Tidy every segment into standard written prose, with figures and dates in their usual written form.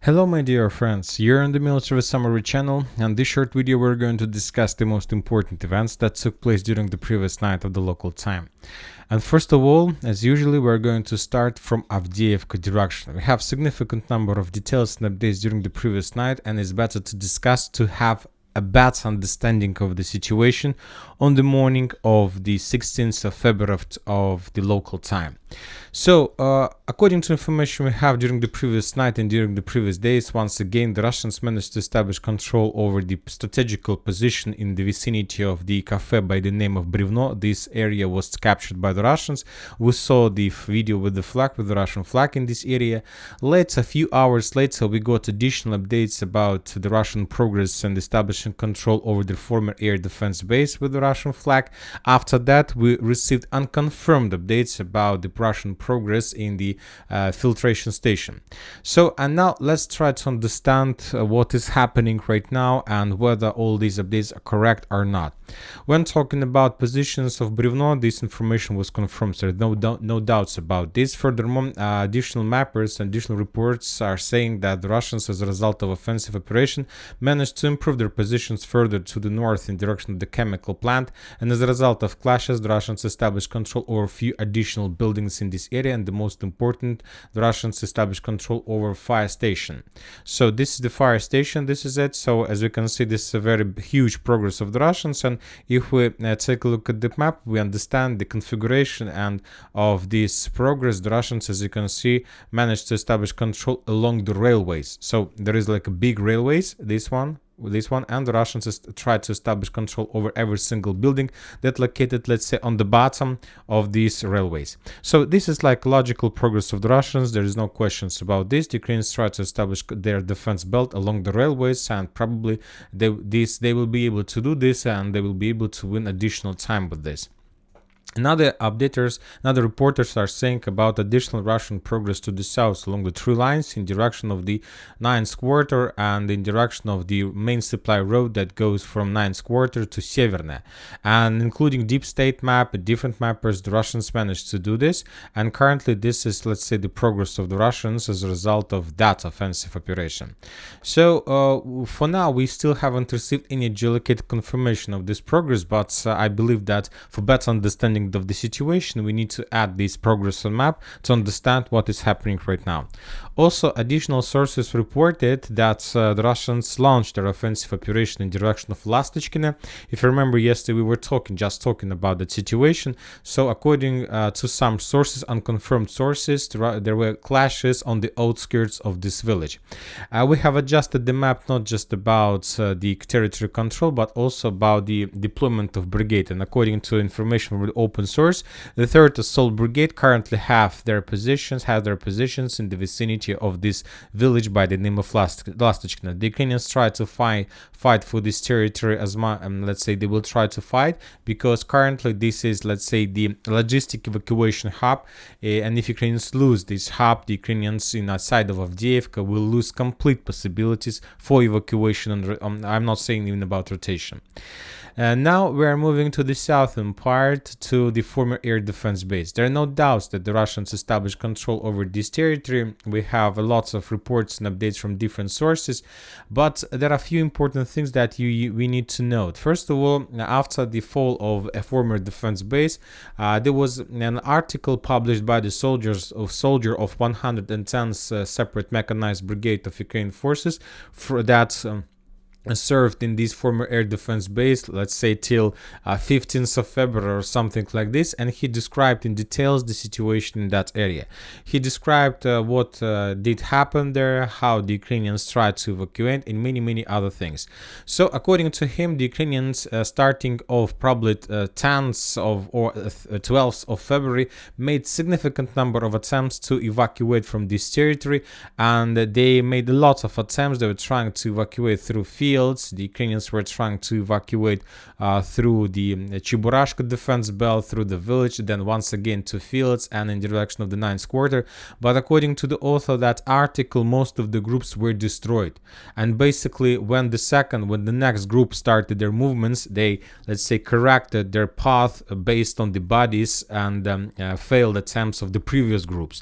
Hello my dear friends, you're on the Military Summary channel, and in this short video we're going to discuss the most important events that took place during the previous night of the local time. And first of all, as usually, we're going to start from Avdiivka direction. We have significant number of details and updates during the previous night, and it's better to discuss to have a better understanding of the situation on the morning of the 16th of February of the local time. So, according to information we have during the previous night and during the previous days, once again, the Russians managed to establish control over the strategical position in the vicinity of the cafe by the name of Brivno. This area was captured by the Russians. We saw the video with the flag, with the Russian flag in this area. Later, a few hours later, we got additional updates about the Russian progress and establishing control over the former air defense base with the Russian flag. After that, we received unconfirmed updates about the Russian progress in the filtration station. So, and now let's try to understand what is happening right now and whether all these updates are correct or not. When talking about positions of Brivno, this information was confirmed, so there's no doubts about this. Furthermore, additional mappers and additional reports are saying that the Russians, as a result of offensive operation, managed to improve their positions further to the north in direction of the chemical plant, and as a result of clashes, the Russians established control over a few additional buildings in this area, and the most important, the Russians established control over fire station. So this is the fire station, this is it. So as we can see, this is a very huge progress of the Russians, and if we take a look at the map, we understand the configuration and of this progress. The Russians, as you can see, managed to establish control along the railways. So there is like a big railways, this one, and the Russians tried to establish control over every single building that located, let's say, on the bottom of these railways. So this is like logical progress of the Russians. There is no questions about this. The Ukrainians tried to establish their defense belt along the railways, and probably they will be able to do this, and they will be able to win additional time with this. Another reporters are saying about additional Russian progress to the south along the tree lines in direction of the 9th quarter and in direction of the main supply road that goes from 9th quarter to Severne. And including deep state map and different mappers, the Russians managed to do this. And currently this is, let's say, the progress of the Russians as a result of that offensive operation. So for now, we still haven't received any geolocated confirmation of this progress, but I believe that for better understanding of the situation, we need to add this progress on map to understand what is happening right now. Also, additional sources reported that the Russians launched their offensive operation in direction of Lastochkina. If you remember, yesterday we were just talking about that situation. So according to some sources, unconfirmed sources, there were clashes on the outskirts of this village. We have adjusted the map not just about the territory control, but also about the deployment of brigade. And according to information from the open source, the 3rd Assault Brigade currently have their positions in the vicinity of this village by the name of Lastochkina. The Ukrainians try to fight for this territory as much, let's say they will try to fight, because currently this is, let's say, the logistic evacuation hub, and if Ukrainians lose this hub, the Ukrainians outside of Avdiivka will lose complete possibilities for evacuation, and I'm not saying even about rotation. Now we are moving to the southern part, to the former air defense base. There are no doubts that the Russians established control over this territory. We have lots of reports and updates from different sources, but there are a few important things that we need to note. First of all, after the fall of a former defense base, there was an article published by the soldier of 110th Separate Mechanized Brigade of Ukrainian Forces that served in this former air defense base, let's say till 15th of February or something like this, and he described in details the situation in that area. He described what did happen there, how the Ukrainians tried to evacuate, and many other things. So according to him, the Ukrainians starting of probably 10th or 12th of February made significant number of attempts to evacuate from this territory, and they made lots of attempts. They were trying to evacuate through fields, fields. The Ukrainians were trying to evacuate through the Cheburashka defense belt, through the village, then once again to fields and in the direction of the 9th quarter. But according to the author of that article, most of the groups were destroyed. And basically, when the next group started their movements, they, let's say, corrected their path based on the bodies and failed attempts of the previous groups.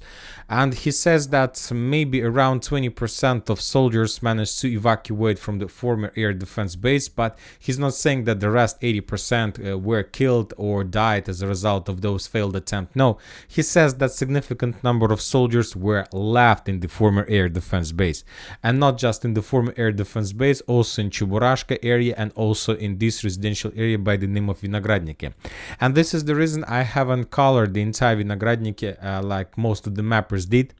And he says that maybe around 20% of soldiers managed to evacuate from the former air defense base, but he's not saying that the rest 80% were killed or died as a result of those failed attempts. No, he says that significant number of soldiers were left in the former air defense base, and not just in the former air defense base, also in Cheburashka area and also in this residential area by the name of Vinogradniki. And this is the reason I haven't colored the entire Vinogradniki like most of the mappers did,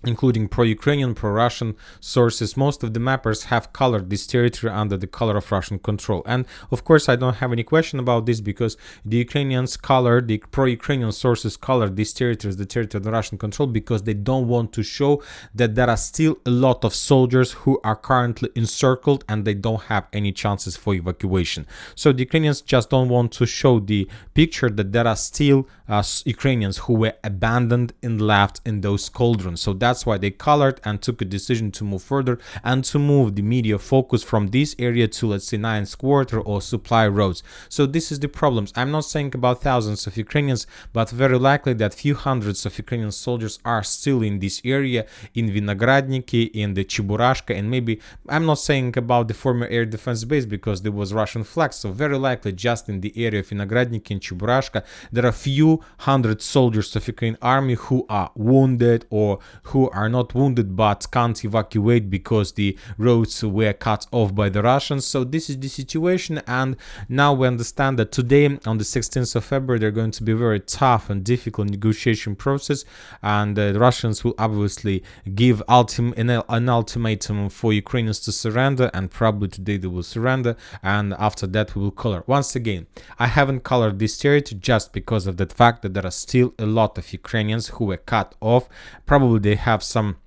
including pro-Ukrainian, pro-Russian sources. Most of the mappers have colored this territory under the color of Russian control. And of course, I don't have any question about this, because the Ukrainians colored, the pro-Ukrainian sources colored this territory as the territory of Russian control, because they don't want to show that there are still a lot of soldiers who are currently encircled and they don't have any chances for evacuation. So the Ukrainians just don't want to show the picture that there are still Ukrainians who were abandoned and left in those cauldrons. So that's why they colored and took a decision to move further and to move the media focus from this area to, let's say, 9th quarter or supply roads. So this is the problems. I'm not saying about thousands of Ukrainians, but very likely that few hundreds of Ukrainian soldiers are still in this area, in Vinogradniki, in the Cheburashka, and maybe, I'm not saying about the former air defense base because there was Russian flags. So very likely just in the area of Vinogradniki and Cheburashka, there are few hundred soldiers of Ukrainian army who are wounded or who are not wounded but can't evacuate because the roads were cut off by the Russians. So this is the situation, and now we understand that today, on the 16th of February, they're going to be a very tough and difficult negotiation process, and the Russians will obviously give an ultimatum for Ukrainians to surrender, and probably today they will surrender, and after that we will color. Once again, I haven't colored this territory just because of that fact that there are still a lot of Ukrainians who were cut off. Probably they have some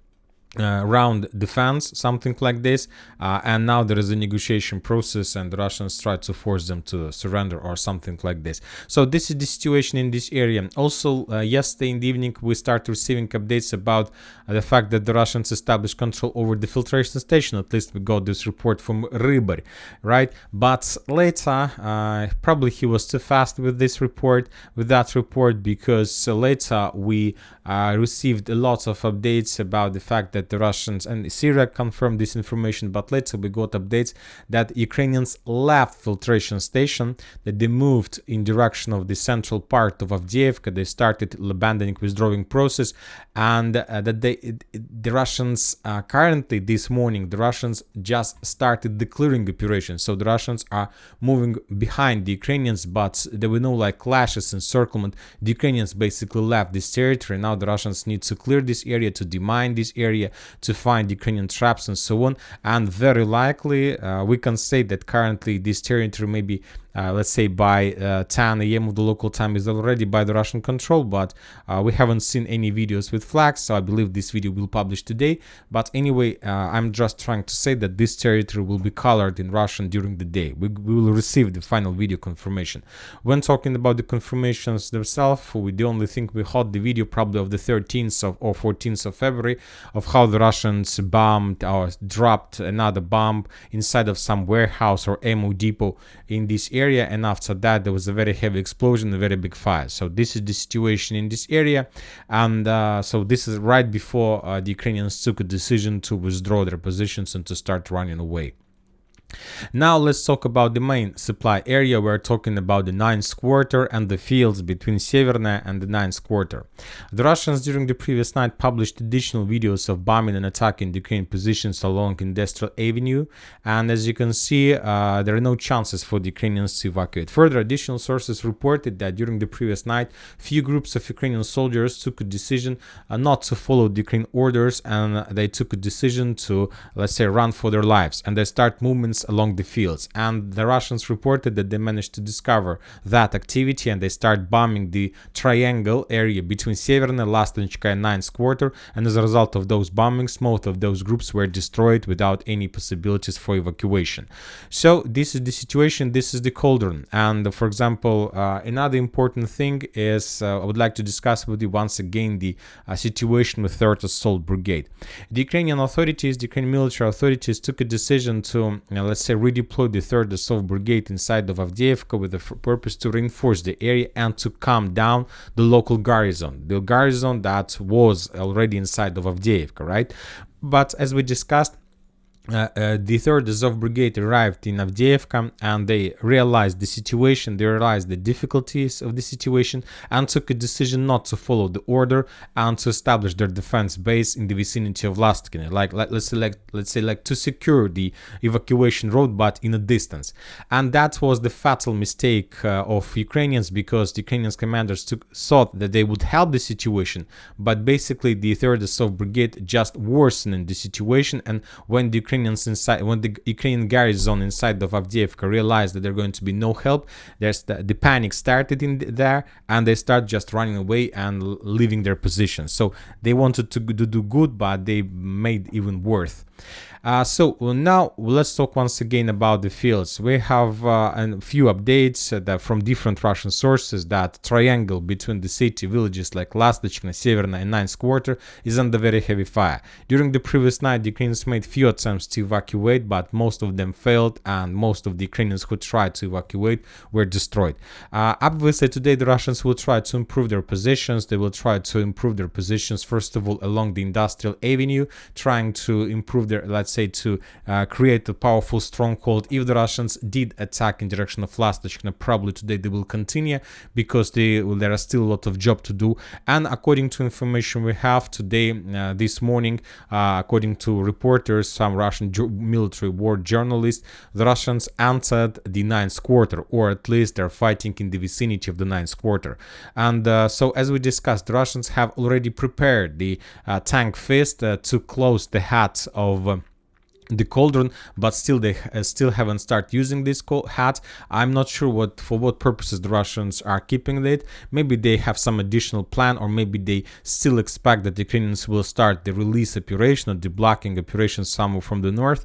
round defense, something like this, and now there is a negotiation process and the Russians try to force them to surrender or something like this. So this is the situation in this area. Also, yesterday in the evening we started receiving updates about the fact that the Russians established control over the filtration station. At least we got this report from Rybar, right? But later, probably he was too fast with that report, because later we received a lot of updates about the fact that the Russians and Syria confirmed this information, but later we got updates that Ukrainians left filtration station, that they moved in direction of the central part of Avdiivka, they started abandoning withdrawing process, and that the Russians currently this morning, the Russians just started the clearing operation. So the Russians are moving behind the Ukrainians, but there were no like clashes, encirclement. The Ukrainians basically left this territory. Now the Russians need to clear this area, to demine this area, to find Ukrainian traps and so on. And very likely we can say that currently this territory may be let's say by 10 a.m. of the local time is already by the Russian control, but we haven't seen any videos with flags, so I believe this video will publish today. But anyway, I'm just trying to say that this territory will be colored in Russian during the day. We will receive the final video confirmation. When talking about the confirmations themselves, the only thing we had the video probably of the 13th or 14th of February of how the Russians bombed or dropped another bomb inside of some warehouse or ammo depot in this area, and after that there was a very heavy explosion, a very big fire. So this is the situation in this area, and so this is right before the Ukrainians took a decision to withdraw their positions and to start running away. Now let's talk about the main supply area. We're talking about the 9th quarter and the fields between Severna and the 9th quarter. The Russians during the previous night published additional videos of bombing and attacking the Ukrainian positions along Industrial Avenue, and as you can see there are no chances for the Ukrainians to evacuate. Further, additional sources reported that during the previous night few groups of Ukrainian soldiers took a decision not to follow the Ukrainian orders, and they took a decision to, let's say, run for their lives, and they start movements movements along the fields. And the Russians reported that they managed to discover that activity, and they start bombing the triangle area between Severna, Lastonichka, and 9th quarter. And as a result of those bombings, most of those groups were destroyed without any possibilities for evacuation. So this is the situation, this is the cauldron. And for example, another important thing is I would like to discuss with you once again the situation with 3rd Assault Brigade. The Ukrainian authorities, the Ukrainian military authorities took a decision to, let's say, redeploy the 3rd Assault Brigade inside of Avdiivka with the purpose to reinforce the area and to calm down the local garrison, the garrison that was already inside of Avdiivka, right? But as we discussed, the 3rd Azov Brigade arrived in Avdiivka, and they realized the situation, they realized the difficulties of the situation, and took a decision not to follow the order and to establish their defense base in the vicinity of Lastkine, let's say to secure the evacuation road, but in a distance. And that was the fatal mistake of Ukrainians, because the Ukrainian commanders thought that they would help the situation, but basically the 3rd Azov Brigade just worsened the situation. And when the Ukrainian garrison inside of Avdiivka realized that there going to be no help, the panic started in there, and they start just running away and leaving their positions. So they wanted to do good, but they made even worse. So now let's talk once again about the fields. We have a few updates that from different Russian sources that triangle between the city villages like Lastochna, Severna, and 9th quarter is under very heavy fire. During the previous night, the Ukrainians made few attempts to evacuate, but most of them failed, and most of the Ukrainians who tried to evacuate were destroyed. Obviously, today the Russians will try to improve their positions. They will try to improve their positions, first of all, along the industrial avenue, trying to improve their, let's say, to create a powerful stronghold. If the Russians did attack in direction of Lastochna, probably today they will continue, because there are still a lot of job to do. And according to information we have today, this morning, according to reporters, some Russian military war journalists, the Russians entered the 9th quarter, or at least they're fighting in the vicinity of the 9th quarter. And so as we discussed, the Russians have already prepared the tank fist to close the hat of the cauldron, but still they still haven't started using this hat. I'm not sure for what purposes the Russians are keeping it. Maybe they have some additional plan, or maybe they still expect that the Ukrainians will start the release operation or the blocking operation somewhere from the north,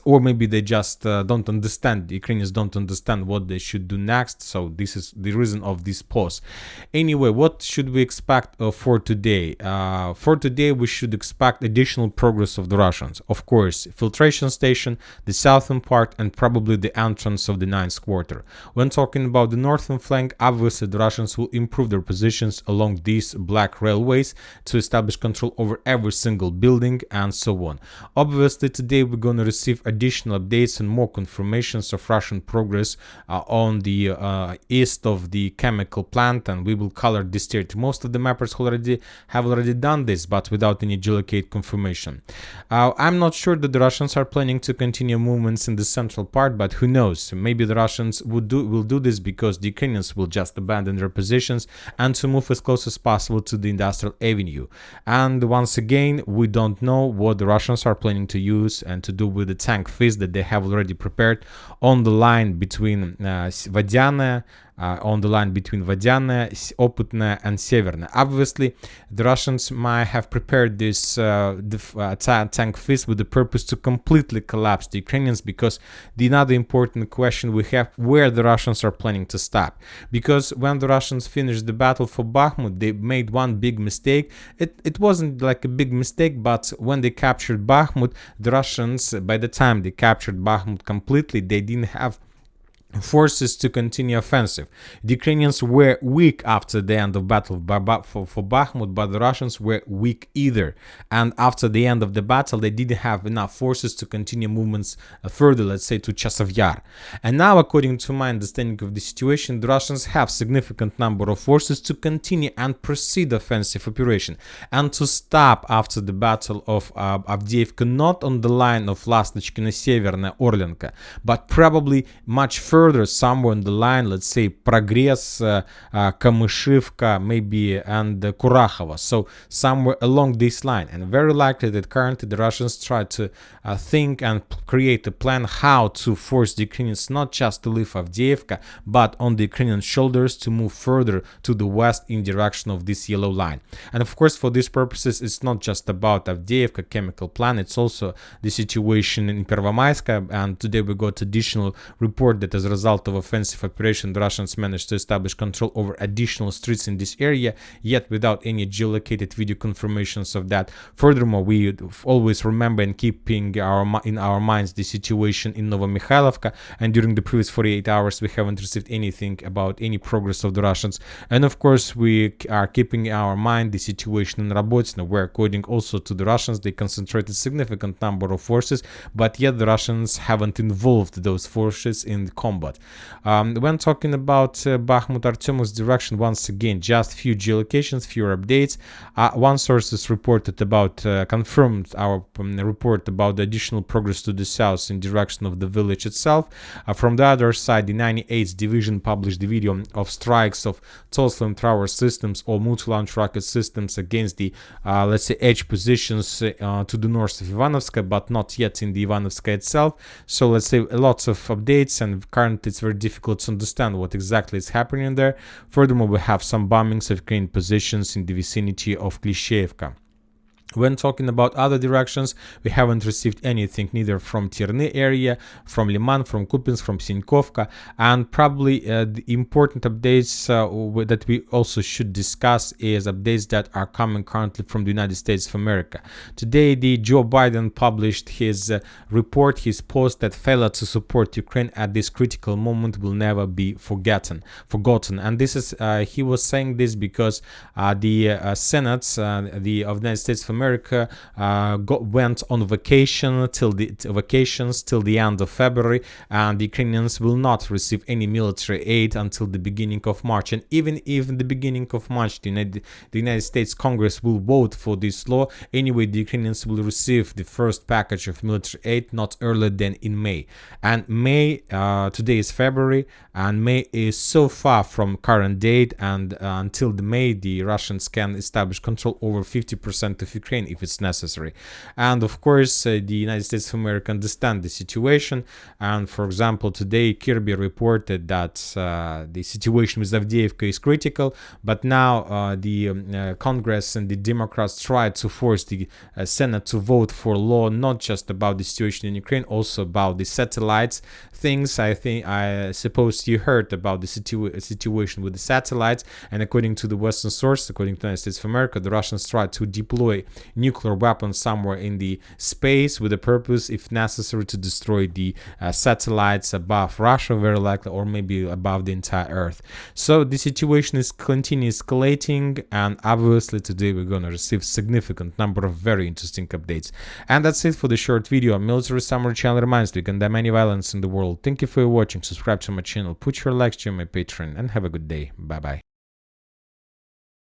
or maybe they just don't understand, the Ukrainians don't understand what they should do next. So this is the reason of this pause. Anyway, what should we expect for today? For today we should expect additional progress of the Russians. Of course, filtration station, the southern part, and probably the entrance of the 9th quarter. When talking about the northern flank, obviously the Russians will improve their positions along these black railways to establish control over every single building and so on. Obviously today we're going to receive additional updates and more confirmations of Russian progress on the east of the chemical plant, and we will color this territory. Most of the mappers have already done this, but without any geolocate confirmation. I'm not sure that the Russians are planning to continue movements in the central part, but who knows? Maybe the Russians will do this because the Ukrainians will just abandon their positions and to move as close as possible to the industrial avenue. And once again, we don't know what the Russians are planning to use and to do with the tank fist that they have already prepared on the line between Vodyane, Oputne, and Severna. Obviously, the Russians might have prepared this tank fist with the purpose to completely collapse the Ukrainians, because the another important question we have, where the Russians are planning to stop. Because when the Russians finished the battle for Bakhmut, they made one big mistake. It wasn't like a big mistake, but when they captured Bakhmut, the Russians, by the time they captured Bakhmut completely, they didn't have forces to continue offensive. The Ukrainians were weak after the end of battle for Bakhmut, but the Russians were weak either. And after the end of the battle, they didn't have enough forces to continue movements further, let's say to Chasov Yar. And now, according to my understanding of the situation, the Russians have significant number of forces to continue and proceed offensive operation and to stop after the battle of Avdiivka, not on the line of Lastnochkina, Severna, Orlenka, but probably much further further somewhere on the line, let's say Progress, Kamyshivka, maybe, and Kurakhova. So somewhere along this line, and very likely that currently the Russians try to think and create a plan how to force the Ukrainians not just to leave Avdiivka, but on the Ukrainian shoulders to move further to the west in direction of this yellow line. And of course, for these purposes, it's not just about Avdiivka chemical plant, it's also the situation in Pervomaiska. And today we got additional report that as a result of offensive operation, the Russians managed to establish control over additional streets in this area, yet without any geolocated video confirmations of that. Furthermore, we always remember and keeping in our minds the situation in Novomikhailivka, and during the previous 48 hours we haven't received anything about any progress of the Russians. And of course, we are keeping in our mind the situation in Robotyne, where according also to the Russians, they concentrated significant number of forces, but yet the Russians haven't involved those forces in combat. When talking about Bakhmut Artyomov's direction, once again, just few geolocations, fewer updates. One source has reported about, confirmed our report about the additional progress to the south in direction of the village itself. From the other side, the 98th Division published the video of strikes of tall flamethrower systems or multi-launch rocket systems against the, let's say, edge positions to the north of Ivanovska, but not yet in the Ivanovska itself. So let's say lots of updates, and currently it's very difficult to understand what exactly is happening there. Furthermore, we have some bombings of Ukrainian positions in the vicinity of Klishchevka. When talking about other directions, we haven't received anything neither from Terny area, from Liman, from Kupinsk, from Sinkovka, and probably the important updates that we also should discuss is updates that are coming currently from the United States of America. Today, the Joe Biden published his report, his post that failure to support Ukraine at this critical moment will never be forgotten. And this is he was saying this because the Senate of the United States of America went on vacations till the end of February, and the Ukrainians will not receive any military aid until the beginning of March. And even if in the beginning of March the United States Congress will vote for this law, anyway the Ukrainians will receive the first package of military aid not earlier than in May. And May, today is February, and May is so far from current date, and until the May the Russians can establish control over 50% of Ukraine if it's necessary. And of course, the United States of America understand the situation. And for example, today Kirby reported that the situation with Avdiivka is critical, but now the Congress and the Democrats tried to force the Senate to vote for law not just about the situation in Ukraine, also about the satellites things. I suppose you heard about the situation with the satellites, and according to the Western source, according to the United States of America, the Russians tried to deploy nuclear weapons somewhere in the space with the purpose, if necessary, to destroy the satellites above Russia, very likely, or maybe above the entire Earth. So the situation is continuing escalating, and obviously today we're going to receive significant number of very interesting updates. And that's it for the short video. Military Summary channel reminds you, you condemn any violence in the world. Thank you for watching. Subscribe to my channel, put your likes to my Patreon, and have a good day. Bye bye.